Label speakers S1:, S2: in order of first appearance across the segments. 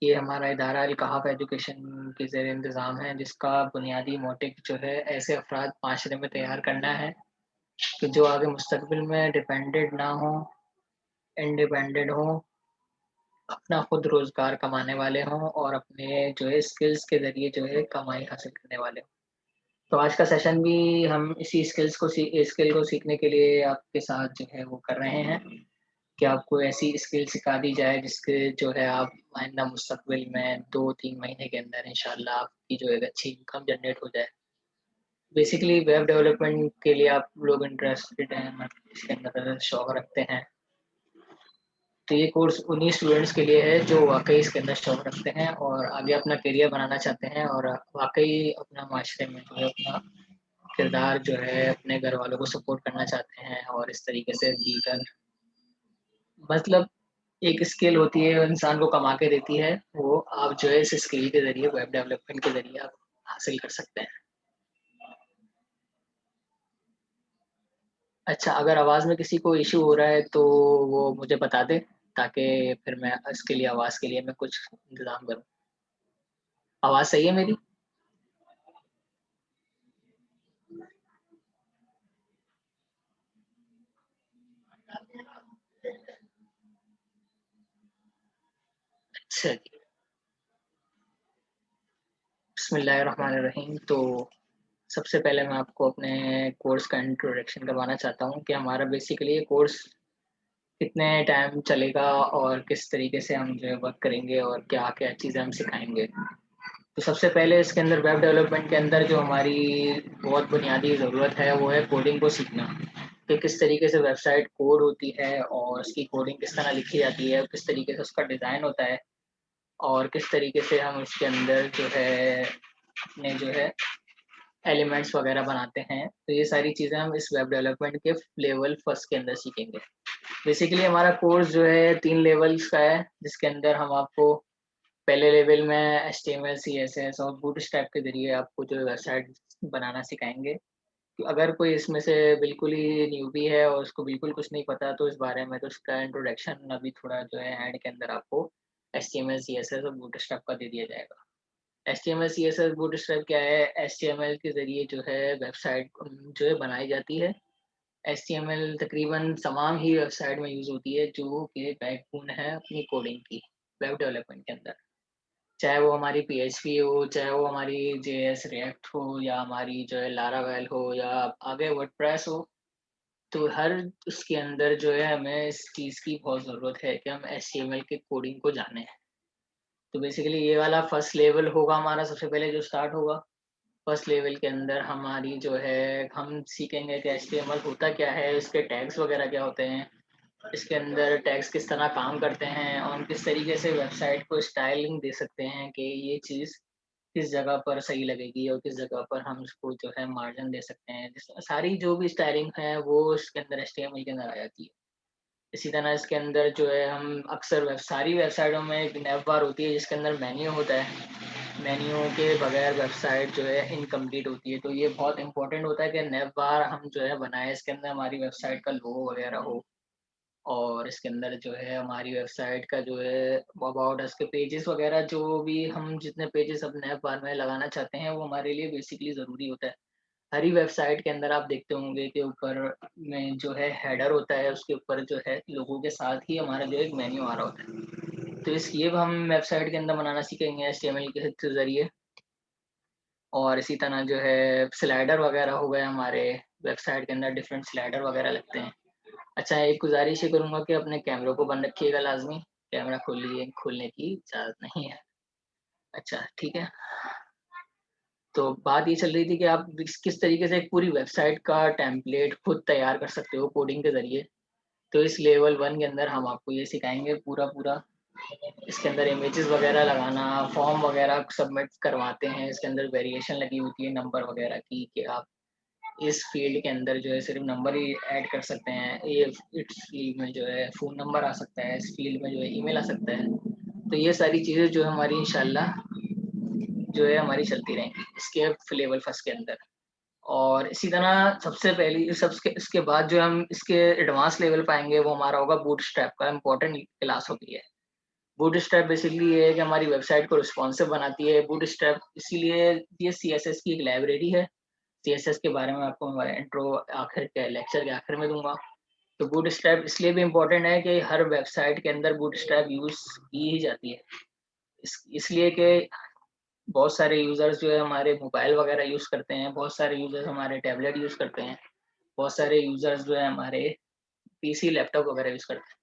S1: ये हमारा इदारा अल-कहाफ़ एजुकेशन के ज़ेर इंतज़ाम है, जिसका बुनियादी मोटिव जो है ऐसे अफ़राद माशरे में तैयार करना है कि जो आगे मुस्तक़बिल में डिपेंडेंट ना हों, इंडिपेंडेंट हों, अपना खुद रोज़गार कमाने वाले हों और अपने जो है स्किल्स के ज़रिए जो है कमाई हासिल करने वाले हों। तो आज का सेशन भी हम इसी स्किल को सीखने के लिए आपके साथ जो है वो कर रहे हैं कि आपको ऐसी स्किल सिखा दी जाए जिसके जो है आप आइंदा मुस्तक़बिल में 2-3 महीने के अंदर इंशाअल्लाह आपकी जो है एक अच्छी इनकम जनरेट हो जाए। बेसिकली वेब डेवलपमेंट के लिए आप लोग इंटरेस्टेड हैं, मतलब इसके अंदर शौक रखते हैं। तो ये कोर्स उन्हीं स्टूडेंट्स के लिए है जो वाक़ई इसके अंदर शौक रखते हैं और आगे अपना करियर बनाना चाहते हैं और वाक़ई अपना माशरे में जो है अपना किरदार जो है अपने घरवालों को सपोर्ट करना चाहते हैं और इस तरीके से दीगर मतलब एक स्किल होती है, वो इंसान को कमा के देती है, वो आप जो है इस स्किल के ज़रिए वेब डेवलपमेंट के ज़रिए आप हासिल कर सकते हैं। अच्छा, अगर आवाज़ में किसी को इश्यू हो रहा है तो वो मुझे बता दें, ताकि फिर मैं इसके लिए आवाज़ के लिए मैं कुछ इंतज़ाम करूँ। आवाज़ सही है मेरी? अच्छा जी। बिस्मिल्लाहिर्रहमानिर्रहीम। तो सबसे पहले मैं आपको अपने कोर्स का इंट्रोडक्शन करवाना चाहता हूँ कि हमारा बेसिकली ये कोर्स कितने टाइम चलेगा और किस तरीके से हम जो है वर्क करेंगे और क्या-क्या चीज़ें हम सिखाएँगे। तो सबसे पहले इसके अंदर वेब डेवलपमेंट के अंदर जो हमारी बहुत बुनियादी ज़रूरत है, वो है कोडिंग को सीखना, कि किस तरीके से वेबसाइट कोड होती है और उसकी कोडिंग किस तरह लिखी जाती है, किस तरीके से उसका डिज़ाइन होता है और किस तरीके से हम उसके अंदर जो है अपने जो है एलिमेंट्स वगैरह बनाते हैं। तो ये सारी चीज़ें हम इस वेब डेवलपमेंट के लेवल फर्स्ट के अंदर सीखेंगे। बेसिकली हमारा कोर्स जो है 3 लेवल्स का है, जिसके अंदर हम आपको पहले लेवल में एचटीएमएल, सीएसएस और बूटस्ट्रैप के ज़रिए आपको जो है वेबसाइट बनाना सिखाएँगे। तो अगर कोई इसमें से बिल्कुल ही न्यूबी है और उसको बिल्कुल कुछ नहीं पता तो इस बारे में तो उसका इंट्रोडक्शन अभी थोड़ा जो है एंड के अंदर आपको एचटीएमएल, सीएसएस और बूटस्ट्रैप का दे दिया जाएगा। एचटीएमएल, सीएसएस, बूटस्ट्रैप क्या है? एचटीएमएल के ज़रिए जो है वेबसाइट जो है बनाई जाती है। एचटीएमएल तकरीबन तमाम ही वेबसाइट में यूज़ होती है जो कि बैकबोन है अपनी कोडिंग की, वेब डेवलपमेंट के अंदर। चाहे वो हमारी पीएचपी हो, चाहे वो हमारी जेएस, रिएक्ट हो या हमारी जो है लारावेल हो या आगे वर्डप्रेस हो, तो हर उसके अंदर जो है हमें इस चीज़ की बहुत ज़रूरत है कि हम एचटीएमएल के कोडिंग को जानें। तो बेसिकली ये वाला फर्स्ट लेवल होगा हमारा सबसे पहले जो स्टार्ट होगा। फर्स्ट लेवल के अंदर हमारी जो है हम सीखेंगे कि एचटीएमएल होता क्या है, इसके टैग्स वगैरह क्या होते हैं, इसके अंदर टैग्स किस तरह काम करते हैं और हम किस तरीके से वेबसाइट को स्टाइलिंग दे सकते हैं कि ये चीज़ किस जगह पर सही लगेगी और किस जगह पर हम उसको जो है मार्जिन दे सकते हैं। जिस सारी जो भी स्टाइलिंग है वो इसके अंदर एचटीएमएल के अंदर आ जाती है। इसी तरह इसके अंदर जो है हम अक्सर सारी वेबसाइटों में एक नैव बार होती है जिसके अंदर मेन्यू होता है। मेन्यू के बगैर वेबसाइट जो है इनकम्प्लीट होती है, तो ये बहुत इम्पोर्टेंट होता है कि नैव बार हम जो है बनाएँ, इसके अंदर हमारी वेबसाइट का लोगो वगैरह हो और इसके अंदर जो है हमारी वेबसाइट का जो है अबाउट अस के पेजेस वगैरह जो भी हम जितने पेजेस अब नैव बार में लगाना चाहते हैं, वो हमारे लिए बेसिकली ज़रूरी होता है। हर ही वेबसाइट के अंदर आप देखते होंगे कि ऊपर में जो है हेडर होता है, उसके ऊपर जो है लोगो के साथ ही हमारा जो है एक मेन्यू आ रहा होता है। तो इस ये हम वेबसाइट के अंदर बनाना सीखेंगे एचटीएमएल के ज़रिए और इसी तरह जो है स्लाइडर वगैरह हो गए हमारे वेबसाइट के अंदर डिफरेंट स्लाइडर वगैरह लगते हैं। अच्छा, एक गुज़ारिश ये करूँगा कि अपने कैमरे को बंद रखिएगा लाज़मी, कैमरा खोलने की इजाज़त नहीं है। अच्छा, ठीक है। तो बात ये चल रही थी कि आप किस तरीके से एक पूरी वेबसाइट का टेम्पलेट खुद तैयार कर सकते हो कोडिंग के ज़रिए। तो इस लेवल 1 के अंदर हम आपको ये सिखाएँगे पूरा-पूरा। इसके अंदर इमेजेस वगैरह लगाना, फॉर्म वगैरह सबमिट करवाते हैं, इसके अंदर वेरिएशन लगी होती है नंबर वगैरह की कि आप इस फ़ील्ड के अंदर जो है सिर्फ़ नंबर ही ऐड कर सकते हैं। ये इस फ़ील्ड में जो है फ़ोन नंबर आ सकता है, इस फ़ील्ड में जो है ईमेल आ सकता है। तो ये सारी चीज़ें जो है हमारी इंशाल्लाह जो है हमारी चलती रहेंगी, इसके लेवल फर्स्ट के अंदर। और इसी तरह सबसे पहली सबसे इसके बाद जो हम इसके एडवांस लेवल पाएँगे वो हमारा होगा बूटस्ट्रैप का इम्पोर्टेंट क्लास होती है। बूटस्ट्रैप बेसिकली ये है कि हमारी वेबसाइट को रिस्पॉन्सिव बनाती है। बूटस्ट्रैप इसीलिए ये सीएसएस की एक लाइब्रेरी है। सीएसएस के बारे में आपको हमारे इंट्रो आखिर के लेक्चर के आखिर में दूँगा। तो बूटस्ट्रैप इसलिए भी इम्पोर्टेंट है कि हर वेबसाइट के अंदर बूटस्ट्रैप यूज़ की ही जाती है। इसलिए कि बहुत सारे यूज़र्स जो है हमारे मोबाइल वगैरह यूज़ करते हैं, बहुत सारे यूज़र्स हमारे टैबलेट यूज़ करते हैं, बहुत सारे यूज़र्स जो है हमारे पीसी, लैपटॉप वगैरह यूज़ करते हैं।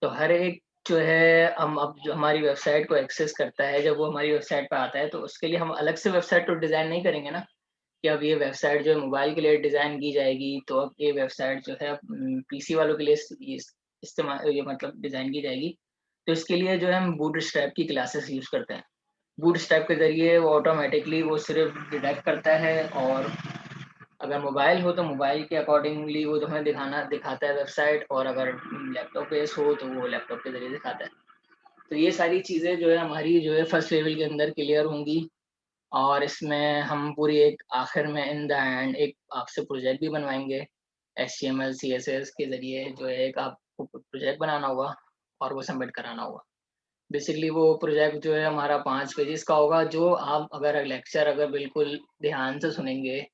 S1: तो हर एक जो है हम अब जो हमारी वेबसाइट को एक्सेस करता है, जब वो हमारी वेबसाइट पे आता है, तो उसके लिए हम अलग से वेबसाइट तो डिज़ाइन नहीं करेंगे ना, कि अब ये वेबसाइट जो है मोबाइल के लिए डिज़ाइन की जाएगी, तो अब ये वेबसाइट जो है पीसी वालों के लिए इस्तेमाल ये मतलब डिज़ाइन की जाएगी। तो इसके लिए जो है हम बूटस्ट्रैप की क्लासेस यूज़ करते हैं। बूटस्ट्रैप के ज़रिए वो ऑटोमैटिकली वो सिर्फ़ डिटेक्ट करता है, और अगर मोबाइल हो तो मोबाइल के अकॉर्डिंगली वो तुम्हें दिखाता है वेबसाइट, और अगर लैपटॉप बेस हो तो वो लैपटॉप के ज़रिए दिखाता है। तो ये सारी चीज़ें जो है हमारी जो है फर्स्ट लेवल के अंदर क्लियर होंगी, और इसमें हम पूरी एक आखिर में इन द एंड एक आपसे प्रोजेक्ट भी बनवाएँगे। एचटीएमएल, सीएसएस के ज़रिए जो है एक आपको प्रोजेक्ट बनाना होगा और वो सबमिट कराना होगा। बेसिकली वो प्रोजेक्ट जो है हमारा 5 पेजेज़ का होगा, जो आप अगर लेक्चर अगर बिल्कुल ध्यान से सुनेंगे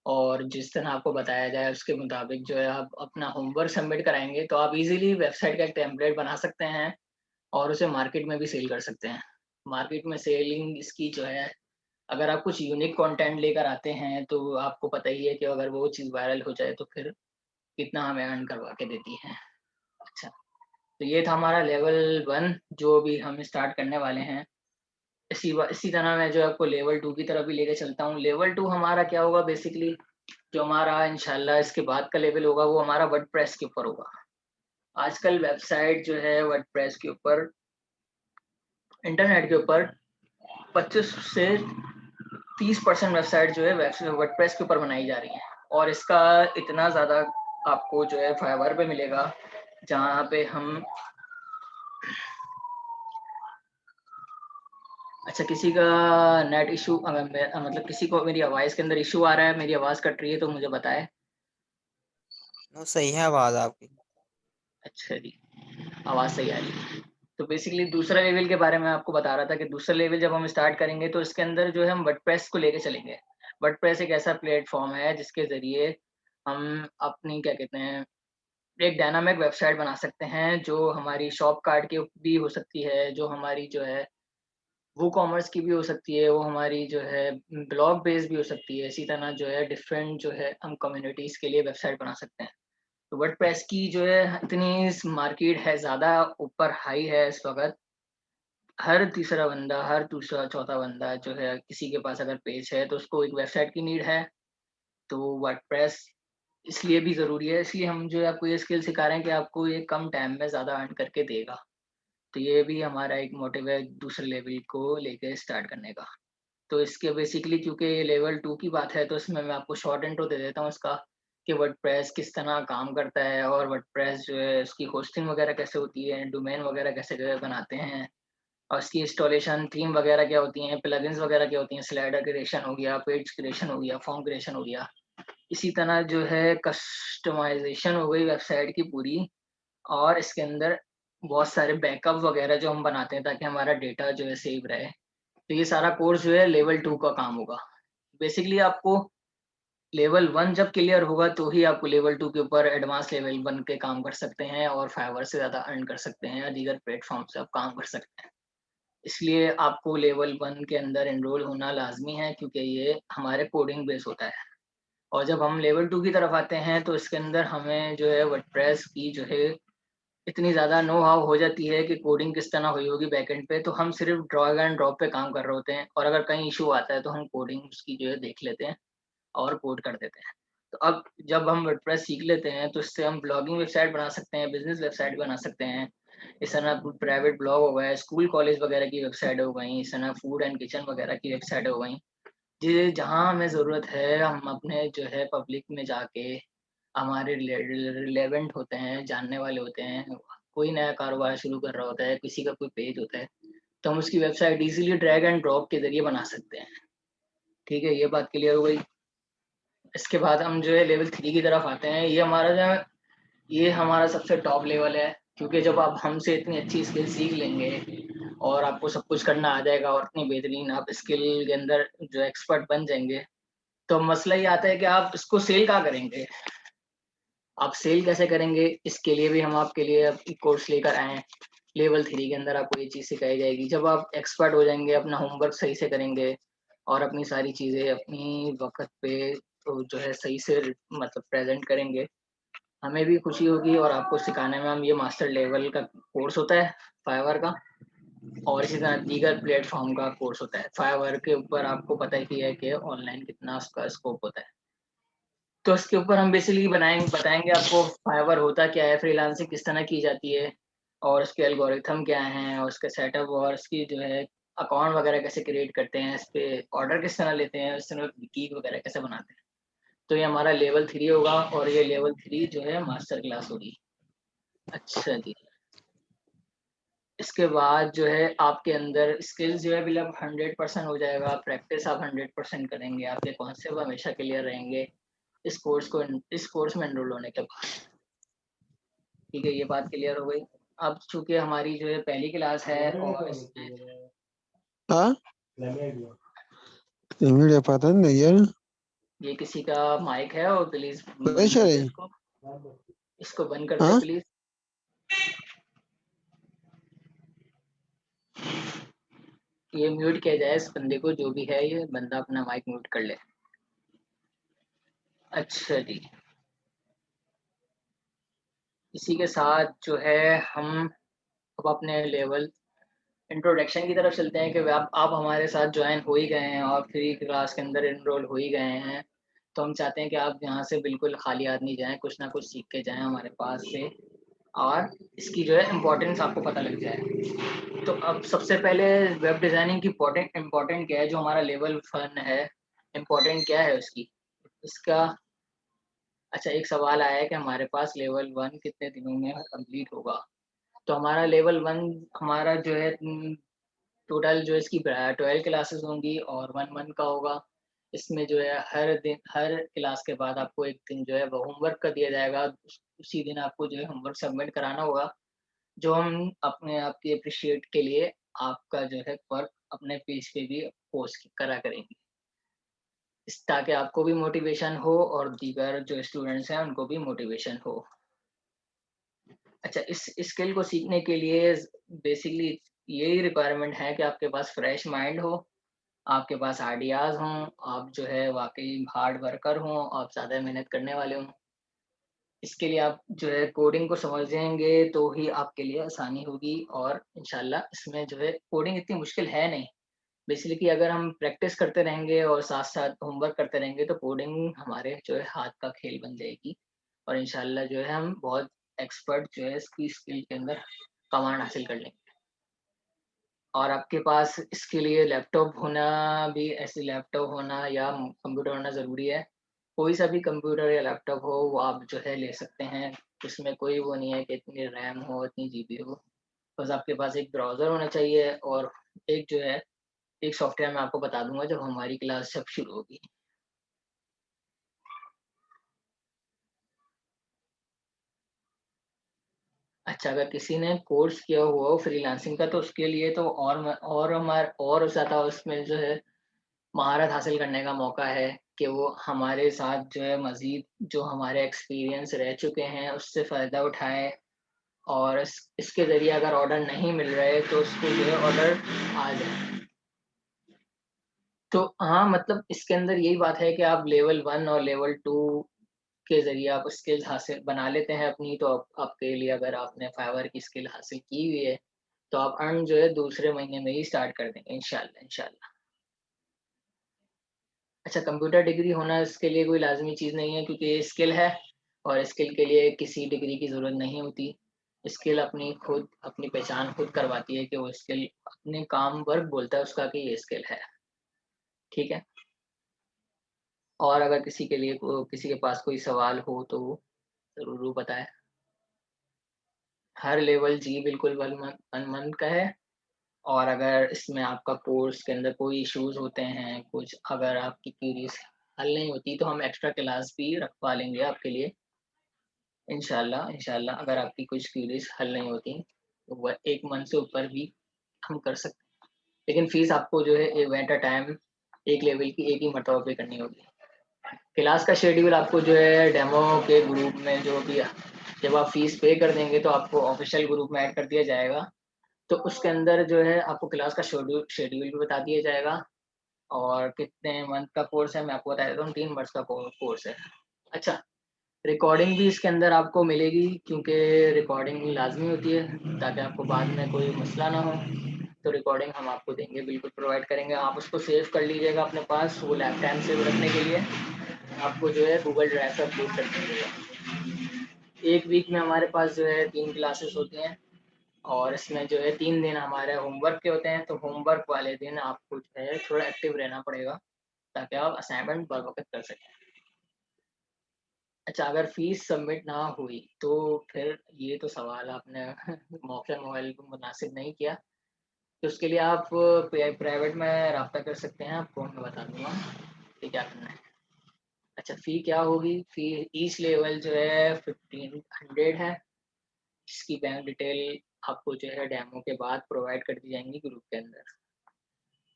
S1: और जिस तरह आपको बताया जाए उसके मुताबिक जो है आप अपना होमवर्क सबमिट कराएँगे, तो आप इज़िली वेबसाइट का एक टेम्पलेट बना सकते हैं और उसे मार्केट में भी सेल कर सकते हैं। मार्केट में सेलिंग इसकी जो है, अगर आप कुछ यूनिक कंटेंट लेकर आते हैं, तो आपको पता ही है कि अगर वो चीज़ वायरल हो जाए तो फिर कितना हमें अर्न करवा के देती है। अच्छा, तो ये था हमारा लेवल 1 जो अभी हम स्टार्ट करने वाले हैं। इसी तरह मैं जो आपको लेवल 2 की तरफ भी लेके चलता हूँ। लेवल 2 हमारा क्या होगा बेसिकली, जो हमारा इंशाल्लाह इसके बाद का लेवल होगा वो हमारा वर्डप्रेस के ऊपर होगा। आजकल वेबसाइट जो है वर्डप्रेस के ऊपर, इंटरनेट के ऊपर 25 से 30% वेबसाइट जो है वर्डप्रेस के ऊपर बनाई जा रही है, और इसका इतना ज़्यादा आपको जो है फाइवर पे मिलेगा, जहाँ पे हम अच्छा, किसी का नेट इशू मतलब किसी को मेरी आवाज़ के अंदर इशू आ रहा है, मेरी आवाज़ कट रही है तो मुझे बताएँ।
S2: सही है आवाज़ आपकी।
S1: अच्छा जी, आवाज़ सही आ रही है। तो बेसिकली दूसरा लेवल के बारे में आपको बता रहा था कि दूसरा लेवल जब हम स्टार्ट करेंगे तो इसके अंदर जो है हम वर्डप्रेस को लेके चलेंगे। वर्डप्रेस एक ऐसा प्लेटफ़ॉर्म है जिसके ज़रिए हम अपनी क्या कहते हैं, एक डायनामिक वेबसाइट बना सकते हैं, जो हमारी शॉप कार्ट की भी हो सकती है, जो हमारी जो है वूकॉमर्स की भी हो सकती है, वो हमारी जो है ब्लॉग बेस्ड भी हो सकती है। इसी तरह जो है डिफरेंट जो है हम कम्युनिटीज़ के लिए वेबसाइट बना सकते हैं। तो वर्डप्रेस की जो है इतनी मार्केट है, ज़्यादा ऊपर हाई है इस वक़्त। हर तीसरा बंदा, हर दूसरा चौथा बंदा जो है किसी के पास अगर पेज है तो उसको एक वेबसाइट की नीड है। तो वर्डप्रेस इसलिए भी ज़रूरी है, इसलिए हम जो है आपको ये स्किल सिखा रहे हैं कि आपको ये कम टाइम में ज़्यादा अर्न करके देगा। तो ये भी हमारा एक मोटिव है दूसरे लेवल को लेके स्टार्ट करने का। तो इसके बेसिकली क्योंकि ये लेवल 2 की बात है, तो इसमें मैं आपको शॉर्ट इंट्रो दे देता हूँ इसका, कि वर्डप्रेस किस तरह काम करता है, और वर्डप्रेस जो है उसकी होस्टिंग वगैरह कैसे होती है, डोमेन वगैरह कैसे जो है बनाते हैं, और उसकी इंस्टॉलेशन, थीम वगैरह क्या होती हैं, प्लगइन्स वगैरह क्या होती हैं, स्लाइडर क्रिएशन हो गया, पेज क्रिएशन हो गया, फॉर्म क्रिएशन हो गया। इसी तरह जो है कस्टमाइज़ेशन हो गई वेबसाइट की पूरी, और इसके अंदर बहुत सारे बैकअप वगैरह जो हम बनाते हैं ताकि हमारा डेटा जो है सेव रहे। तो ये सारा कोर्स जो है लेवल 2 का काम होगा। बेसिकली आपको लेवल 1 जब क्लियर होगा तो ही आपको लेवल 2 के ऊपर एडवांस लेवल बन के काम कर सकते हैं, और फाइवर से ज़्यादा अर्न कर सकते हैं, या दीगर प्लेटफ़ॉर्म से आप काम कर सकते हैं। इसलिए आपको लेवल 1 के अंदर एनरोल होना लाज़मी है, क्योंकि ये हमारे कोडिंग बेस होता है। और जब हम लेवल 2 की तरफ आते हैं तो इसके अंदर हमें जो है वर्डप्रेस की जो है इतनी ज़्यादा नो हाउ हो जाती है कि कोडिंग किस तरह हुई होगी बैकएंड पे, तो हम सिर्फ़ ड्रैग एंड ड्रॉप पे काम कर रहे होते हैं, और अगर कहीं इश्यू आता है तो हम कोडिंग उसकी जो है देख लेते हैं और कोड कर देते हैं। तो अब जब हम वर्डप्रेस सीख लेते हैं तो इससे हम ब्लॉगिंग वेबसाइट बना सकते हैं, बिज़नेस वेबसाइट बना सकते हैं। इस तरह प्राइवेट ब्लॉग हो गए, स्कूल कॉलेज वगैरह की वेबसाइट हो गई, इस तरह फूड एंड किचन वगैरह की वेबसाइट हो गई। जी, जहाँ हमें ज़रूरत है हम अपने जो है पब्लिक में जाके हमारे रिलेवेंट होते हैं, जानने वाले होते हैं, कोई नया कारोबार शुरू कर रहा होता है, किसी का कोई पेज होता है, तो हम उसकी website easily drag and drop के ज़रिए बना सकते हैं। ठीक है, ये बात क्लियर हो गई। इसके बाद हम जो है लेवल 3 की तरफ आते हैं। ये हमारा सबसे टॉप लेवल है। क्योंकि जब आप हमसे इतनी अच्छी स्किल सीख लेंगे और आपको सब कुछ करना आ जाएगा और इतनी बेहतरीन आप स्किल के अंदर जो एक्सपर्ट बन जाएँगे, तो मसला ये आता है कि आप इसको सेल कहाँ करेंगे? आप सेल कैसे करेंगे? इसके लिए भी हम आपके लिए अब एक कोर्स लेकर आए हैं। लेवल 3 के अंदर आपको ये चीज़ सिखाई जाएगी। जब आप एक्सपर्ट हो जाएँगे, अपना होमवर्क सही से करेंगे और अपनी सारी चीज़ें अपनी वक़्त पे जो है सही से मतलब प्रेज़ेंट करेंगे, हमें भी खुशी होगी और आपको सिखाने में हम ये मास्टर लेवल का कोर्स होता है फाइवर का और इसी तरह दीगर प्लेटफ़ॉर्म का कोर्स होता है। फाइवर के ऊपर आपको पता ही है कि ऑनलाइन कितना उसका स्कोप होता है। तो इसके ऊपर हम बेसिकली बताएँगे आपको फाइवर होता क्या है, फ्रीलांसिंग किस तरह की जाती है और उसके एल्गोरिथम क्या हैं और उसका सेटअप और उसकी जो है अकाउंट वगैरह कैसे क्रिएट करते हैं, इस पे ऑर्डर किस तरह लेते हैं, इस तरह गिग वगैरह कैसे बनाते हैं। तो ये हमारा लेवल 3 होगा और ये लेवल 3 जो है मास्टर क्लास होगी। अच्छा जी। इसके बाद जो है आपके अंदर स्किल्स जो है बिल्कुल 100% हो जाएगा, प्रैक्टिस आप 100% करेंगे, आपके कॉन्सेप्ट हमेशा क्लियर रहेंगे इस कोर्स में एनरोल होने के बाद। ठीक है, ये बात क्लियर हो गई। अब चूँकि हमारी जो है पहली क्लास है और इसमें
S3: हाँ मीडिया पता नहीं यार
S1: ये किसी का माइक है और प्लीज़ बंद
S3: वैसे
S1: कर दो
S3: नहीं
S1: इसको। इसको बंद कर दे
S3: हाँ
S1: प्लीज़। ये म्यूट किया जाए इस बंदे को, जो भी है ये बंदा अपना माइक म्यूट कर ले। अच्छा जी। इसी के साथ जो है हम अब अपने लेवल इंट्रोडक्शन की तरफ चलते हैं कि आप हमारे साथ जॉइन हो ही गए हैं और फ्री क्लास के अंदर एनरोल हो ही गए हैं। तो हम चाहते हैं कि आप यहाँ से बिल्कुल खाली हाथ नहीं जाएँ, कुछ ना कुछ सीख के जाएँ हमारे पास से और इसकी जो है इम्पोर्टेंस आपको पता लग जाए। तो अब सबसे पहले वेब डिज़ाइनिंग की इम्पोर्टेंट क्या है, जो हमारा लेवल 1 है, इम्पोर्टेंट क्या है उसकी? इसका अच्छा एक सवाल आया है कि हमारे पास लेवल 1 कितने दिनों में कंप्लीट होगा? तो हमारा लेवल 1 हमारा जो है टोटल जो इसकी 12 क्लासेस होंगी और 1 मंथ का होगा। इसमें जो है हर क्लास के बाद आपको एक दिन जो है वो होमवर्क का दिया जाएगा। उसी दिन आपको जो है होमवर्क सबमिट कराना होगा, जो हम अपने आप की एप्रिशिएट के लिए आपका जो है वर्क अपने पेज पे भी पोस्ट करा करेंगे। ताकि आपको भी मोटिवेशन हो और दीगर जो स्टूडेंट्स हैं उनको भी मोटिवेशन हो। अच्छा इस स्किल को सीखने के लिए बेसिकली यही रिक्वायरमेंट है कि आपके पास फ्रेश माइंड हो, आपके पास आइडियाज़ हों, आप जो है वाक़ई हार्ड वर्कर हों, आप ज़्यादा मेहनत करने वाले हों। इसके लिए आप जो है कोडिंग को समझेंगे तो ही आपके लिए आसानी होगी और इंशाल्लाह इसमें जो है कोडिंग इतनी मुश्किल है नहीं। बेसिकली अगर हम प्रैक्टिस करते रहेंगे और साथ-साथ होमवर्क करते रहेंगे तो कोडिंग हमारे जो है हाथ का खेल बन जाएगी और इंशाल्लाह जो है हम बहुत एक्सपर्ट जो है इसकी स्किल के अंदर कमांड हासिल कर लेंगे। और आपके पास इसके लिए लैपटॉप होना भी ऐसे लैपटॉप होना या कंप्यूटर होना ज़रूरी है। कोई सा भी कंप्यूटर या लैपटॉप हो वो आप जो है ले सकते हैं। उसमें कोई वो नहीं है कि इतनी रैम हो, इतनी जीबी हो। बस आपके पास एक ब्राउज़र होना चाहिए और एक जो है एक सॉफ्टवेयर मैं आपको बता दूँगा जब हमारी क्लास जब शुरू होगी। अच्छा अगर किसी ने कोर्स किया हुआ हो फ्रीलांसिंग का तो उसके लिए तो और ज़्यादा उसमें जो है महारत हासिल करने का मौका है कि वो हमारे साथ जो है मज़ीद जो हमारे एक्सपीरियंस रह चुके हैं उससे फ़ायदा उठाएँ और इसके ज़रिए अगर ऑर्डर नहीं मिल रहे तो उसको जो है ऑर्डर आ जाए। तो हाँ, मतलब इसके अंदर यही बात है कि आप लेवल 1 और लेवल 2 के ज़रिए आप स्किल्स हासिल बना लेते हैं अपनी तो आपके लिए अगर आपने फाइवर की स्किल हासिल की हुई है, तो आप अर्न जो है दूसरे महीने में ही स्टार्ट कर देंगे इंशाल्लाह, इंशाल्लाह। अच्छा कंप्यूटर डिग्री होना इसके लिए कोई लाज़मी चीज़ नहीं है क्योंकि ये स्किल है और स्किल के लिए किसी डिग्री की ज़रूरत नहीं होती। स्किल अपनी पहचान खुद करवाती है कि वो स्किल अपने काम वर्क बोलता है उसका कि ये स्किल है, ठीक है? और अगर किसी के पास कोई सवाल हो तो ज़रूर बताएँ। हर लेवल जी बिल्कुल 1 मंथ का है और अगर इसमें आपका कोर्स के अंदर कोई इश्यूज़ होते हैं, कुछ अगर आपकी क्वेरीज़ हल नहीं होती तो हम एक्स्ट्रा क्लास भी रखवा लेंगे आपके लिए। इंशाल्लाह इंशाल्लाह अगर आपकी कुछ क्यूरीज हल नहीं होती तो वह 1 मंथ से ऊपर भी हम कर सकते हैं। लेकिन फ़ीस आपको जो है एट अ टाइम एक लेवल की एक ही मर्तबा पे करनी होगी। क्लास का शेड्यूल आपको जो है डेमो के ग्रुप में जो भी जब आप फ़ीस पे कर देंगे तो आपको ऑफ़िशियल ग्रुप में ऐड कर दिया जाएगा। तो उसके अंदर जो है आपको क्लास का शेड्यूल भी बता दिया जाएगा और कितने मंथ का कोर्स है मैं आपको बता देता हूँ 3 मंथ्स का कोर्स है। अच्छा, रिकॉर्डिंग भी इसके अंदर आपको मिलेगी क्योंकि रिकॉर्डिंग लाज़मी होती है ताकि आपको बाद में कोई मसला ना हो। तो रिकॉर्डिंग हम आपको देंगे, बिल्कुल प्रोवाइड करेंगे। आप उसको सेव कर लीजिएगा अपने पास, वो लाइफ टाइम सेव रखने के लिए आपको जो है गूगल ड्राइव पे अपलोड कर दीजिएगा। 1 वीक में हमारे पास जो है 3 क्लासेस होती हैं और इसमें जो है 3 दिन हमारे होमवर्क के होते हैं, तो होमवर्क वाले दिन आपको जो है थोड़ा एक्टिव रहना पड़ेगा ताकि आप असाइनमेंट बर वक़्त कर सकें। अच्छा, अगर फ़ीस सबमिट ना हुई तो फिर ये तो सवाल आपने मौके मोबाइल को मुनासिब नहीं किया, तो उसके लिए आप प्राइवेट में राब्ता कर सकते हैं, आपको मैं बता दूँगा कि क्या करना है। अच्छा, फ़ी क्या होगी? फ़ी ईच लेवल जो है 1500 है, इसकी बैंक डिटेल आपको जो है डेमो के बाद प्रोवाइड कर दी जाएँगी ग्रुप के अंदर।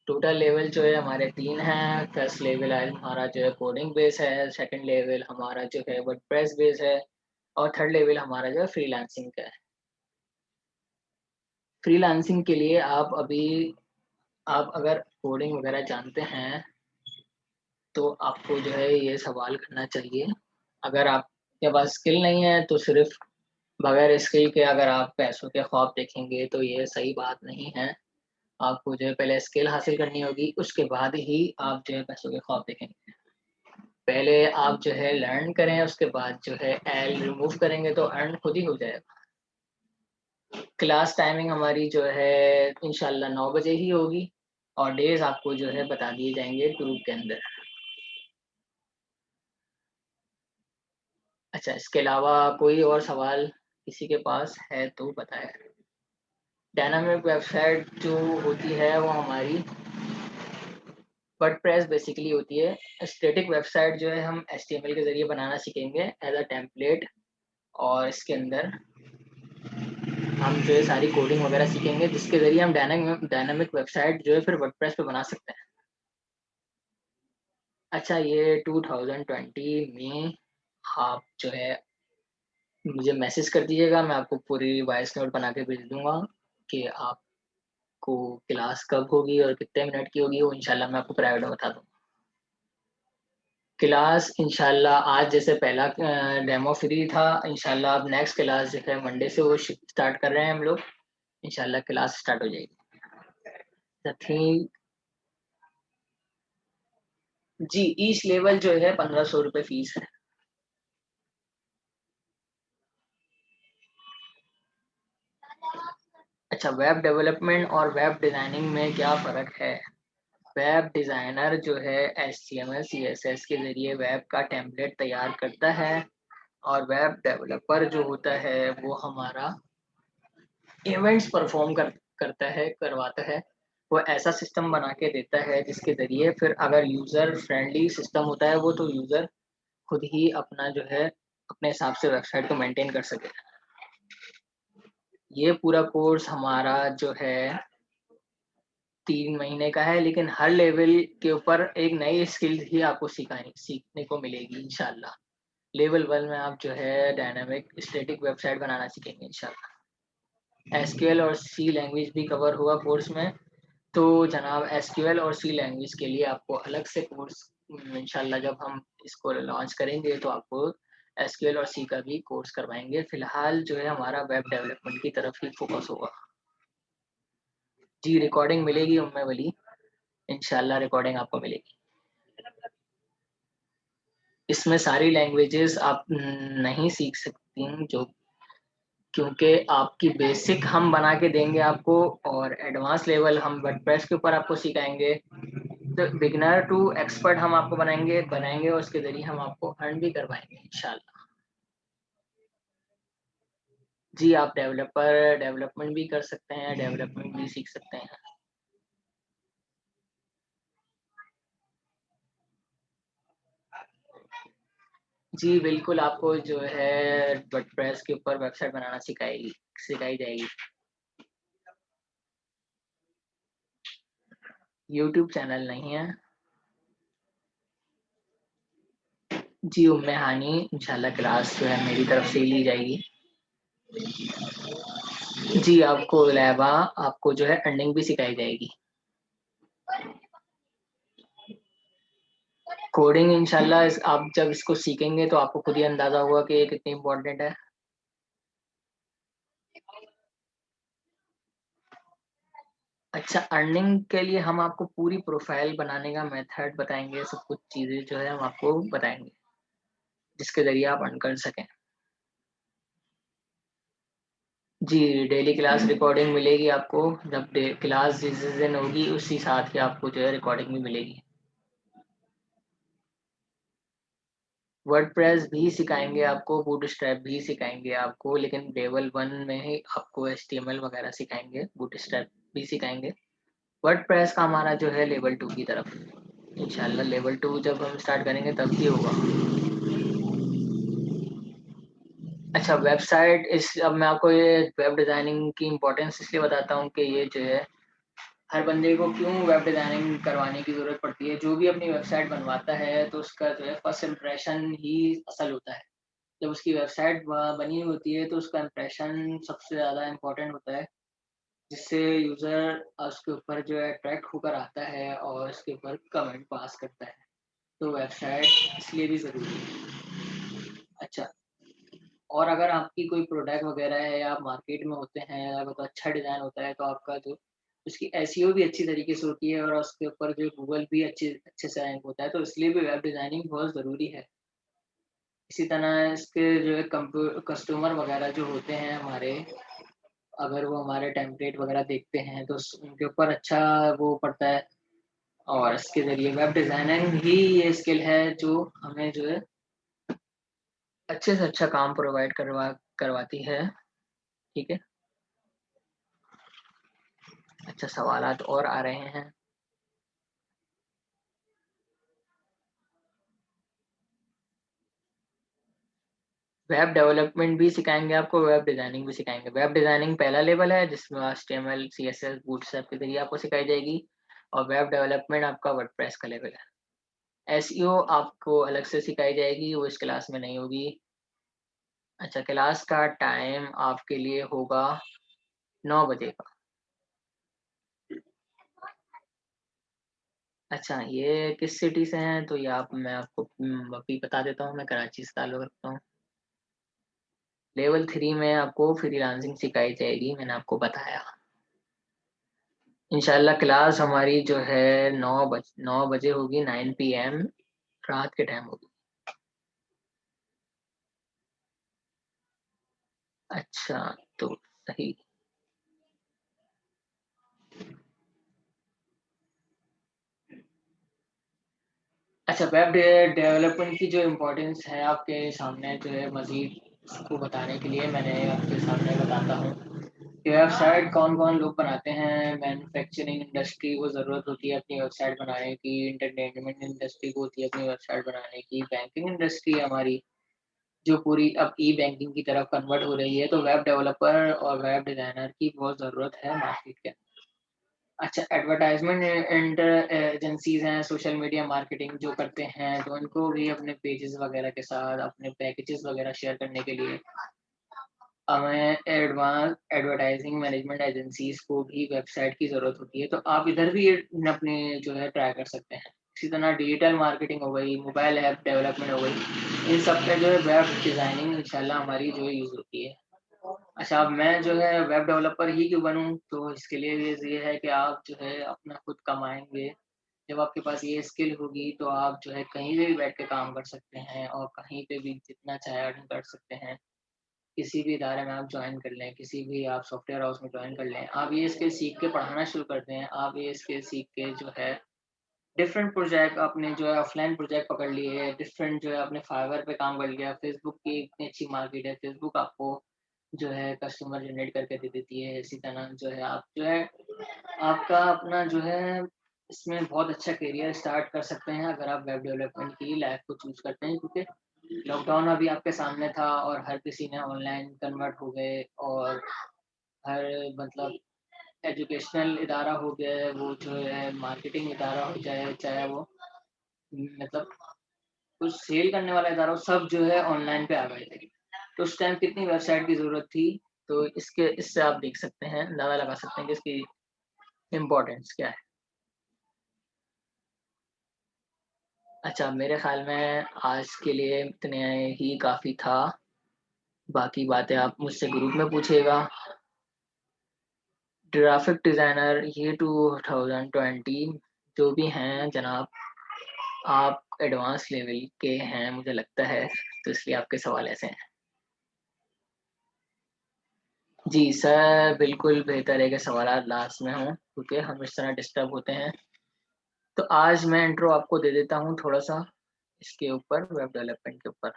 S1: टोटल लेवल जो है हमारे 3 हैं, फर्स्ट लेवल है हमारा जो है कोडिंग बेस है, सेकंड लेवल हमारा जो है वर्डप्रेस बेस है और थर्ड लेवल हमारा जो है फ्रीलांसिंग का है। फ्रीलांसिंग के लिए आप अगर कोडिंग वगैरह जानते हैं, तो आपको जो है ये सवाल करना चाहिए। अगर आपके पास स्किल नहीं है, तो सिर्फ़ बगैर स्किल के अगर आप पैसों के ख्वाब देखेंगे, तो ये सही बात नहीं है। आपको जो है पहले स्किल हासिल करनी होगी, उसके बाद ही आप जो है पैसों के ख्वाब देखेंगे। पहले आप जो है लर्न करें, उसके बाद जो है एल रिमूव करेंगे तो अर्न खुद ही हो जाएगा। क्लास टाइमिंग हमारी जो है इंशाल्लाह 9 बजे ही होगी और डेज़ आपको जो है बता दिए जाएँगे ग्रुप के अंदर। अच्छा, इसके अलावा कोई और सवाल किसी के पास है तो बताएँ? डायनामिक वेबसाइट जो होती है वो हमारी वर्डप्रेस बेसिकली होती है। स्टैटिक वेबसाइट जो है हम एचटीएमएल के ज़रिए बनाना सीखेंगे एज़ अ टेम्पलेट और इसके अंदर हम जो है सारी कोडिंग वगैरह सीखेंगे जिसके ज़रिए हम डायनामिक वेबसाइट जो है फिर वर्डप्रेस पे बना सकते हैं। अच्छा, ये 2020 में आप जो है मुझे मैसेज कर दीजिएगा, मैं आपको पूरी वॉइस नोट बना के भेज दूँगा कि आपको क्लास कब होगी और कितने मिनट की होगी, वो इंशाल्लाह मैं आपको प्राइवेट में बता दूँगा। क्लास इंशाल्लाह आज जैसे पहला डेमो फ्री था, इंशाल्लाह अब नेक्स्ट क्लास जो है मंडे से वो स्टार्ट कर रहे हैं हम लोग, इंशाल्लाह क्लास स्टार्ट हो जाएगी। द थिंग जी, ईच लेवल जो है ₹1500 फीस है। अच्छा, वेब डेवलपमेंट और वेब डिज़ाइनिंग में क्या फ़र्क है? वेब डिज़ाइनर जो है एचटीएमएल, सीएसएस के ज़रिए वेब का टेम्पलेट तैयार करता है और वेब डेवलपर जो होता है वो हमारा इवेंट्स परफ़ॉर्म करता है, करवाता है। वो ऐसा सिस्टम बना के देता है जिसके ज़रिए फिर अगर यूज़र फ्रेंडली सिस्टम होता है वो तो यूज़र खुद ही अपना जो है अपने हिसाब से वेबसाइट को मेंटेन कर सके। ये पूरा कोर्स हमारा जो है 3 महीने का है, लेकिन हर लेवल के ऊपर एक नई स्किल ही आपको सीखने को मिलेगी इंशाल्लाह। लेवल 1 में आप जो है डायनामिक स्टैटिक वेबसाइट बनाना सीखेंगे इंशाल्लाह। एसक्यूएल और सी लैंग्वेज भी कवर हुआ कोर्स में, तो जनाब एसक्यूएल और सी लैंग्वेज के लिए आपको अलग से कोर्स इंशाल्लाह जब हम इसको लॉन्च करेंगे तो आपको एसक्यूएल और सी का भी कोर्स करवाएँगे। फिलहाल जो है हमारा वेब डेवलपमेंट की तरफ ही फ़ोकस होगा। जी, रिकॉर्डिंग मिलेगी उम्मे वली, इंशाल्लाह रिकॉर्डिंग आपको मिलेगी। इसमें सारी लैंग्वेजेज़ आप नहीं सीख सकती जो क्योंकि आपकी बेसिक हम बना के देंगे आपको और एडवांस लेवल हम वर्डप्रेस के ऊपर आपको सिखाएँगे। तो बिगिनर टू एक्सपर्ट हम आपको बनाएँगे और उसके ज़रिए हम आपको अर्न भी करवाएँगे इंशाल्लाह। जी, आप डेवलपमेंट भी कर सकते हैं, डेवलपमेंट भी सीख सकते हैं। जी, बिल्कुल आपको जो है वर्डप्रेस के ऊपर वेबसाइट बनाना सिखाई जाएगी। यूट्यूब चैनल नहीं है। जी, उम्मे हानी इंशाल्लाह क्लास जो है मेरी तरफ से ही ली जाएगी। जी, आपको अलावा आपको जो है अर्निंग भी सिखाई जाएगी। कोडिंग इंशाल्लाह आप जब इसको सीखेंगे तो आपको खुद ही अंदाज़ा होगा कि ये कितनी इम्पोर्टेंट है। अच्छा, अर्निंग के लिए हम आपको पूरी प्रोफ़ाइल बनाने का मेथड बताएँगे, सब कुछ चीज़ें जो है हम आपको बताएँगे, जिसके ज़रिए आप अर्न कर सकें। जी, डेली क्लास रिकॉर्डिंग मिलेगी आपको, जब डे क्लास जिस दिन होगी उसी साथ ही आपको जो है रिकॉर्डिंग भी मिलेगी। वर्डप्रेस भी सिखाएँगे आपको, बूटस्ट्रैप भी सिखाएँगे आपको, लेकिन लेवल 1 में ही आपको एचटीएमएल वगैरह सिखाएँगे, बूटस्ट्रैप भी सिखाएँगे। वर्डप्रेस का हमारा जो है लेवल 2 की तरफ, इंशाल्लाह लेवल 2 जब हम स्टार्ट करेंगे तब ही होगा। अच्छा, वेबसाइट इस अब मैं आपको ये वेब डिज़ाइनिंग की इम्पोर्टेंस इसलिए बताता हूँ कि ये जो है हर बंदे को क्यों वेब डिज़ाइनिंग करवाने की ज़रूरत पड़ती है। जो भी अपनी वेबसाइट बनवाता है तो उसका जो है फर्स्ट इंप्रेशन ही असल होता है। जब उसकी वेबसाइट बनी हुई होती है तो उसका इंप्रेशन सबसे ज़्यादा इम्पोर्टेंट होता है, जिससे यूज़र उसके ऊपर जो है अट्रैक्ट होकर आता है और उसके ऊपर कमेंट पास करता है। तो वेबसाइट इसलिए भी ज़रूरी है। अच्छा, और अगर आपकी कोई प्रोडक्ट वग़ैरह है या आप मार्केट में होते हैं, अगर तो अच्छा डिज़ाइन होता है तो आपका जो उसकी एसईओ भी अच्छी तरीके से होती है और उसके ऊपर जो गूगल भी अच्छे से रैंक होता है, तो इसलिए भी वेब डिज़ाइनिंग बहुत ज़रूरी है। इसी तरह इसके जो है कस्टमर वग़ैरह जो होते हैं हमारे, अगर वो हमारे टेम्पलेट वग़ैरह देखते हैं तो उनके ऊपर अच्छा वो पड़ता है और इसके ज़रिए वेब डिज़ाइनिंग ही ये स्किल है जो हमें जो है अच्छे से अच्छा काम प्रोवाइड करवाती है, ठीक है? अच्छा, सवालात और आ रहे हैं। वेब डेवलपमेंट भी सिखाएँगे आपको, वेब डिज़ाइनिंग भी सिखाएँगे। वेब डिज़ाइनिंग पहला लेवल है जिसमें एचटीएमएल, सीएसएस, बूटस्ट्रैप के ज़रिए आपको सिखाई जाएगी और वेब डेवलपमेंट आपका वर्डप्रेस का लेवल है। एसईओ आपको अलग से सिखाई जाएगी, वो इस क्लास में नहीं होगी। अच्छा, क्लास का टाइम आपके लिए होगा 9 बजे का। अच्छा, ये किस सिटी से हैं? तो ये मैं आपको अभी बता देता हूँ, मैं कराची से ताल्लुक़ रखता हूँ। लेवल 3 में आपको फ्रीलांसिंग सिखाई जाएगी, मैंने आपको बताया। इंशाल्लाह क्लास हमारी जो है 9 बजे होगी, 9 पीएम रात के टाइम होगी। अच्छा, तो सही। अच्छा, वेब डेवलपमेंट की जो इम्पोर्टेंस है आपके सामने जो है मज़ीद इसको बताने के लिए मैंने आपके सामने बताता हूँ कि वेबसाइट कौन-कौन लोग बनाते हैं। मैन्युफैक्चरिंग इंडस्ट्री को ज़रूरत होती है अपनी वेबसाइट बनाने की, एंटरटेनमेंट इंडस्ट्री को होती है अपनी वेबसाइट बनाने की, बैंकिंग इंडस्ट्री हमारी जो पूरी अब ई-बैंकिंग की तरफ कन्वर्ट हो रही है, तो वेब डेवलपर और वेब डिज़ाइनर की बहुत ज़रूरत है मार्केट के। अच्छा, एडवर्टाइज़मेंट एजेंसीज़ हैं, सोशल मीडिया मार्केटिंग जो करते हैं, तो उनको भी अपने पेजेज़ वगैरह के साथ अपने पैकेजेज़ वगैरह शेयर करने के लिए हमें एडवांस एडवर्टाइज़िंग मैनेजमेंट एजेंसीज़ को भी वेबसाइट की ज़रूरत होती है, तो आप इधर भी ये अपने जो है ट्राई कर सकते हैं। इसी तरह डिजिटल मार्केटिंग हो गई, मोबाइल ऐप डेवलपमेंट हो गई, इन सब पे जो है वेब डिज़ाइनिंग इंशाल्लाह हमारी जो है यूज़ होती है। अच्छा, अब मैं जो है वेब डेवलपर ही क्यों बनूँ? तो इसके लिए ये है कि आप जो है अपना खुद कमाएँगे। जब आपके पास ये स्किल होगी तो आप जो है कहीं पे भी बैठ के काम कर सकते हैं और कहीं पे भी जितना चाहे अर्न कर सकते हैं। किसी भी इदारे में आप जॉइन कर लें, किसी भी आप सॉफ्टवेयर हाउस में जॉइन कर लें। आप ये स्किल सीख के पढ़ाना शुरू कर दें। आप ये स्किल सीख के जो है डिफरेंट प्रोजेक्ट आपने जो है ऑफ़लाइन प्रोजेक्ट पकड़ लिए, डिफरेंट जो है आपने फाइवर पे काम कर लिया। फ़ेसबुक की इतनी अच्छी मार्केट है, फ़ेसबुक आपको जो है कस्टमर जनरेट करके दे देती है। इसी तरह जो है आप जो है आपका अपना जो है इसमें बहुत अच्छा करियर स्टार्ट कर सकते हैं अगर आप वेब डेवलपमेंट की लाइफ़ को चूज़ करते हैं क्योंकि लॉकडाउन अभी आपके सामने था और हर किसी ने ऑनलाइन कन्वर्ट हो गए, और हर मतलब एजुकेशनल इदारा हो गया है, वो जो है मार्केटिंग इदारा हो जाए, चाहे वो मतलब कुछ सेल करने वाला इदारा हो, सब जो है ऑनलाइन पे आ गए थे। तो उस टाइम कितनी वेबसाइट की ज़रूरत थी, तो इससे आप देख सकते हैं, अंदाज़ा लगा सकते हैं कि इसकी इम्पोर्टेंस क्या है। अच्छा, मेरे ख़्याल में आज के लिए इतने ही काफ़ी था, बाकी बातें आप मुझसे ग्रुप में पूछिएगा। ग्राफ़िक डिज़ाइनर ये 2020 जो भी हैं जनाब, आप एडवांस लेवल के हैं मुझे लगता है, तो इसलिए आपके सवाल ऐसे हैं। जी सर, बिल्कुल बेहतर है कि सवालात लास्ट में हों, क्योंकि हम इस तरह डिस्टर्ब होते हैं। तो आज मैं इंट्रो आपको दे देता हूँ थोड़ा-सा इसके ऊपर, वेब डेवलपमेंट के ऊपर।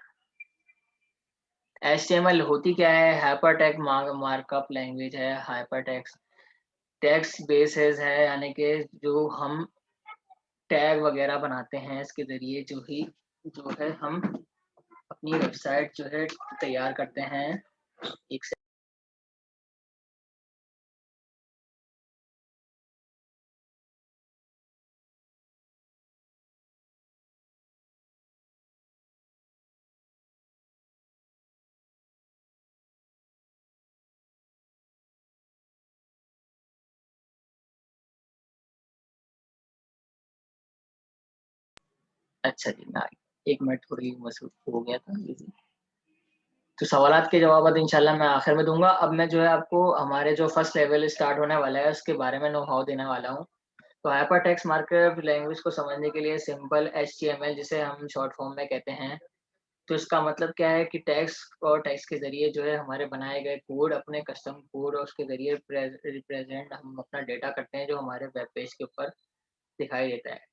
S1: एचटीएमएल होती क्या है? हाइपरटेक्स्ट मार्कअप लैंग्वेज है, हाइपरटेक्स्ट टेक्स्ट बेसेस है, यानी कि जो हम टैग वगैरह बनाते हैं, इसके ज़रिए जो है हम अपनी वेबसाइट जो है तैयार करते हैं। एक से अच्छा जी, ना 1 मिनट थोड़ी मसरूफ़ हो गया था बिज़ी। तो सवालात के जवाब इंशाल्लाह मैं आखिर में दूँगा। अब मैं जो है आपको हमारे जो फर्स्ट लेवल स्टार्ट होने वाला है, उसके बारे में नो हाउ देने वाला हूँ। तो हाइपरटेक्स्ट मार्कअप लैंग्वेज को समझने के लिए सिंपल एचटीएमएल जिसे हम शॉर्ट फॉर्म में कहते हैं, तो इसका मतलब क्या है कि टेक्स्ट और टेक्स्ट के ज़रिए जो है हमारे बनाए गए कोड, अपने कस्टम कोड और उसके ज़रिए रिप्रेज़ेंट हम अपना डेटा करते हैं, जो हमारे वेब पेज के ऊपर दिखाई देता है।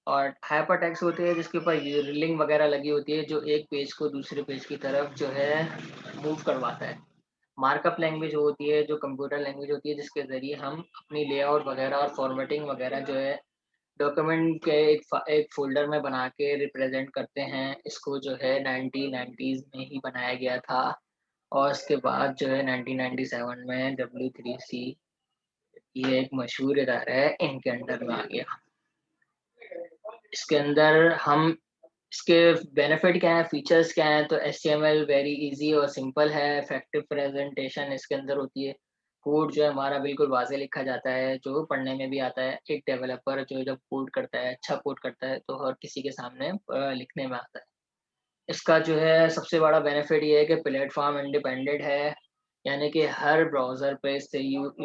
S1: और हाइपरटेक्स्ट होती है जिसके ऊपर ये लिंक वगैरह लगी होती है, जो एक पेज को दूसरे पेज की तरफ जो है मूव करवाता है। मार्कअप लैंग्वेज होती है जो कंप्यूटर लैंग्वेज होती है, जिसके ज़रिए हम अपनी लेआउट वगैरह और फॉर्मेटिंग वगैरह जो है डॉक्यूमेंट के एक फ़ोल्डर में बना के रिप्रेज़ेंट करते हैं। इसको जो है 1990s में ही बनाया गया था, और उसके बाद जो है 1997 में W3C ये एक मशहूर इदारा है, इनके अंडर में आ गया। इसके अंदर हम इसके बेनिफिट क्या है, फीचर्स क्या हैं, तो एचटीएमएल वेरी ईज़ी और सिंपल है, इफेक्टिव प्रेज़ेंटेशन इसके अंदर होती है। कोड जो है हमारा बिल्कुल वाज़ेह लिखा जाता है, जो पढ़ने में भी आता है। एक डेवलपर जो जब कोड करता है, अच्छा कोड करता है, तो हर किसी के सामने लिखने में आता है। इसका जो है सबसे बड़ा बेनिफिट ये है कि प्लेटफ़ॉर्म इंडिपेंडेंट है, यानी कि हर ब्राउज़र पे इससे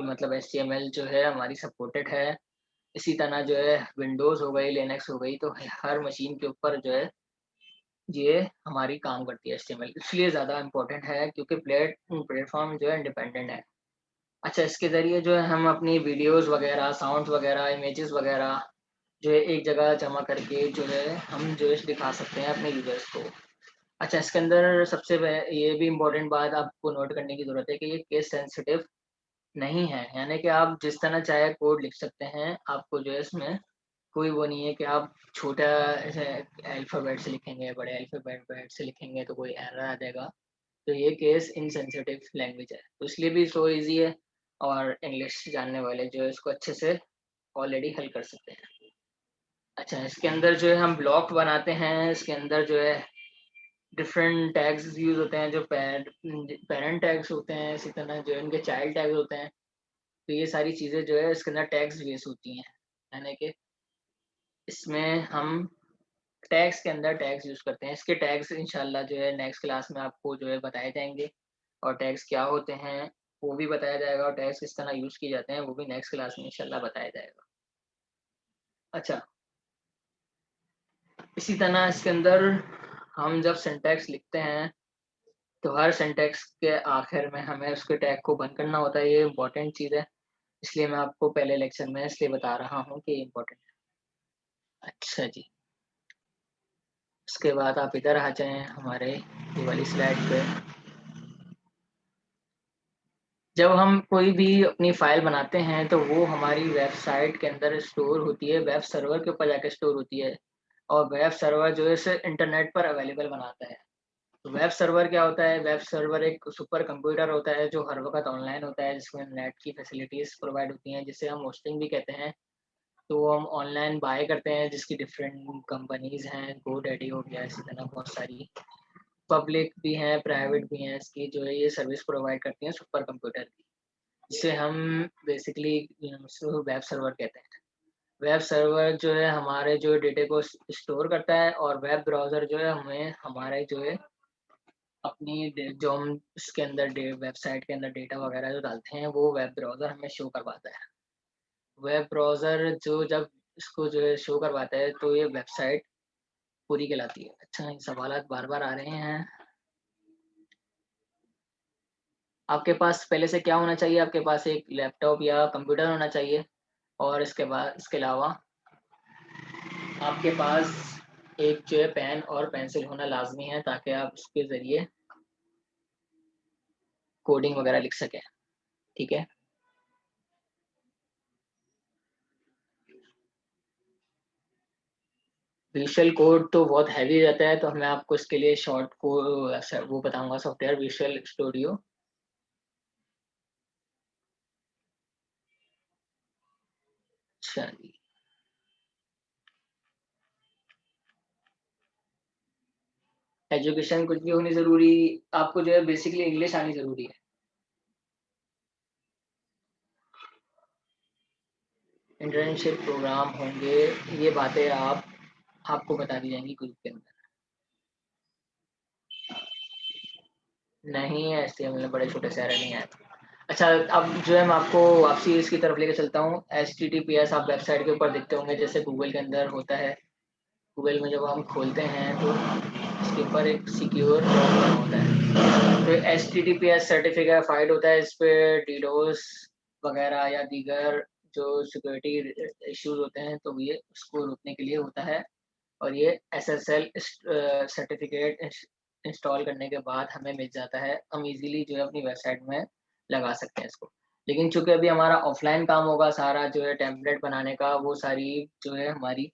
S1: मतलब एचटीएमएल जो है हमारी सपोर्टेड है। इसी तरह जो है विंडोज़ हो गई, लिनक्स हो गई, तो हर मशीन के ऊपर जो है ये हमारी काम करती है एचटीएमएल, इसलिए ज़्यादा इम्पोर्टेंट है क्योंकि प्लेटफ़ॉर्म जो है इंडिपेंडेंट है। अच्छा, इसके ज़रिए जो है हम अपनी वीडियोज़ वगैरह, साउंड्स वगैरह, इमेजेस वगैरह जो है एक जगह जमा करके जो है हम जो है दिखा सकते हैं अपने यूज़र्स को। अच्छा, इसके अंदर सबसे ये भी इम्पोर्टेंट बात आपको नोट करने की ज़रूरत है कि ये केस सेंसिटिव नहीं है, यानी कि आप जिस तरह चाहे कोड लिख सकते हैं, आपको जो है इसमें कोई वो नहीं है कि आप छोटा ऐसे अल्फ़ाबेट से लिखेंगे, बड़े अल्फ़ाबेट से लिखेंगे तो कोई एरर आ जाएगा। तो ये केस इनसेंसिटिव लैंग्वेज है, तो इसलिए भी सो ईज़ी है, और इंग्लिश जानने वाले जो है इसको अच्छे से ऑलरेडी हल कर सकते हैं। अच्छा, इसके अंदर जो है हम ब्लॉक बनाते हैं, इसके अंदर जो है डिफरेंट टैग्स यूज़ होते हैं, जो पेरेंट टैग्स होते हैं, इसी तरह जो इनके चाइल्ड टैग्स होते हैं। तो ये सारी चीज़ें जो है इसके अंदर टैग्स बेस होती हैं, यानी कि इसमें हम टैग्स के अंदर टैग्स यूज़ करते हैं। इसके टैग्स इंशाल्लाह जो है नेक्स्ट क्लास में आपको जो है बताए जाएँगे, और टैग्स क्या होते हैं वो भी बताया जाएगा, और टैग्स किस तरह यूज़ किए जाते हैं वो भी नेक्स्ट क्लास में इंशाल्लाह बताया जाएगा। अच्छा, इसी तरह इसके अंदर हम जब सिंटैक्स लिखते हैं, तो हर सिंटैक्स के आखिर में हमें उसके टैग को बंद करना होता है, ये इम्पोर्टेंट चीज़ है। इसलिए मैं आपको पहले लेक्चर में इसलिए बता रहा हूँ कि इम्पोर्टेंट है। अच्छा जी, उसके बाद आप इधर आ जाएँ हमारे ये वाली स्लाइड पे। जब हम कोई भी अपनी फ़ाइल बनाते हैं, तो वो हमारी वेबसाइट के अंदर स्टोर होती है, वेब सर्वर के ऊपर जाके स्टोर होती है, और वेब सर्वर जो है इसे इंटरनेट पर अवेलेबल बनाता है। तो वेब सर्वर क्या होता है? वेब सर्वर एक सुपर कंप्यूटर होता है जो हर वक़्त ऑनलाइन होता है, जिसमें नेट की फैसिलिटीज़ प्रोवाइड होती हैं, जिसे हम होस्टिंग भी कहते हैं। तो वो हम ऑनलाइन बाय करते हैं, जिसकी डिफरेंट कंपनीज़ हैं, गोडैडी हो गया, इसी तरह बहुत सारी पब्लिक भी हैं, प्राइवेट भी हैं, इसकी जो है ये सर्विस प्रोवाइड करती हैं सुपर कंप्यूटर की, जिसे हम बेसिकली उसको वेब सर्वर कहते हैं। वेब सर्वर जो है हमारे जो डेटा को स्टोर करता है, और वेब ब्राउज़र जो है हमें हमारे जो है अपनी जो हम इसके अंदर वेबसाइट के अंदर डेटा वगैरह जो डालते हैं, वो वेब ब्राउज़र हमें शो करवाता है। वेब ब्राउज़र जो जब इसको जो है शो करवाता है, तो ये वेबसाइट पूरी कहलाती है। अच्छा, ये सवालात बार-बार आ रहे हैं। आपके पास पहले से क्या होना चाहिए? आपके पास एक लैपटॉप या कंप्यूटर होना चाहिए, और इसके अलावा आपके पास एक जो है पेन और पेंसिल होना लाज़मी है, ताकि आप उसके ज़रिए कोडिंग वगैरह लिख सकें, ठीक है? विजुअल कोड तो बहुत हैवी रहता है, तो मैं आपको इसके लिए शॉर्ट वो बताऊँगा, सॉफ्टवेयर विजुअल स्टूडियो। अच्छा जी। एजुकेशन कुछ भी होनी ज़रूरी, आपको जो है बेसिकली इंग्लिश आनी ज़रूरी है। इंटर्नशिप प्रोग्राम होंगे, ये बातें आपको बता दी जाएँगी ग्रुप के अंदर। नहीं, एचटीएमएल में बड़े छोटे से एरर नहीं आए। अच्छा, अब जो है मैं आपको वापसी इसकी तरफ लेके चलता हूँ। एचटीटीपीएस आप वेबसाइट के ऊपर देखते होंगे, जैसे गूगल के अंदर होता है। गूगल में जब हम खोलते हैं, तो इसके ऊपर एक सिक्योर ड्रॉप डाउन होता है। तो एचटीटीपीएस सर्टिफाइड होता है, इस पे डीडोस वगैरह या दीगर जो सिक्योरिटी इश्यूज़ होते हैं, तो ये उसको रोकने के लिए होता है। और ये एसएसएल सर्टिफिकेट इंस्टॉल करने के बाद हमें मिल जाता है। हम इज़िली जो है अपनी वेबसाइट में लगा सकते हैं इसको। लेकिन चूँकि अभी हमारा ऑफ़लाइन काम होगा सारा, जो है टेम्पलेट बनाने का, वो सारी जो है हमारी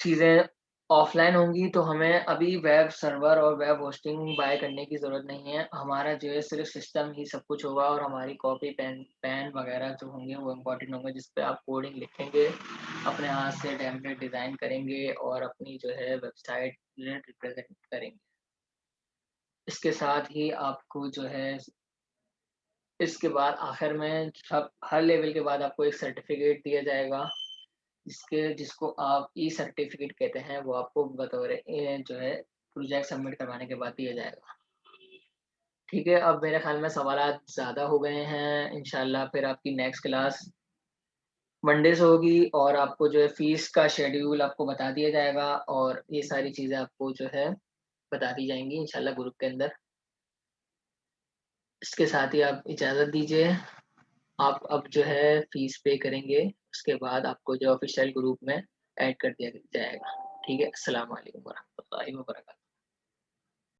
S1: चीज़ें ऑफ़लाइन होंगी, तो हमें अभी वेब सर्वर और वेब होस्टिंग बाय करने की ज़रूरत नहीं है। हमारा जो है सिर्फ़ सिस्टम ही सब कुछ होगा, और हमारी कॉपी पेन पेन वगैरह जो होंगे वो इम्पोर्टेंट होंगे, जिस पे आप कोडिंग लिखेंगे, अपने हाथ से टेम्पलेट डिज़ाइन करेंगे, और अपनी जो है वेबसाइट रिप्रेज़ेंट करेंगे। इसके साथ ही आपको जो है इसके बाद आखिर में सब हर लेवल के बाद आपको एक सर्टिफ़िकेट दिया जाएगा, जिसको आप ई-सर्टिफ़िकेट कहते हैं, वो आपको बतौर जो है प्रोजेक्ट सबमिट करवाने के बाद दिया जाएगा। ठीक है, अब मेरे ख़्याल में सवालात ज़्यादा हो गए हैं, इंशाअल्लाह फिर आपकी नेक्स्ट क्लास मंडे से होगी, और आपको जो है फ़ीस का शेड्यूल आपको बता दिया जाएगा, और ये सारी चीज़ें आपको जो है बता दी जाएँगी इंशाअल्लाह ग्रुप के अंदर। इसके साथ ही आप इजाज़त दीजिए। आप अब जो है फ़ीस पे करेंगे, उसके बाद आपको जो ऑफ़िशियल ग्रुप में ऐड कर दिया जाएगा। ठीक है? अस्सलाम वालेकुम वरहमतुल्लाहि व बरकातहू।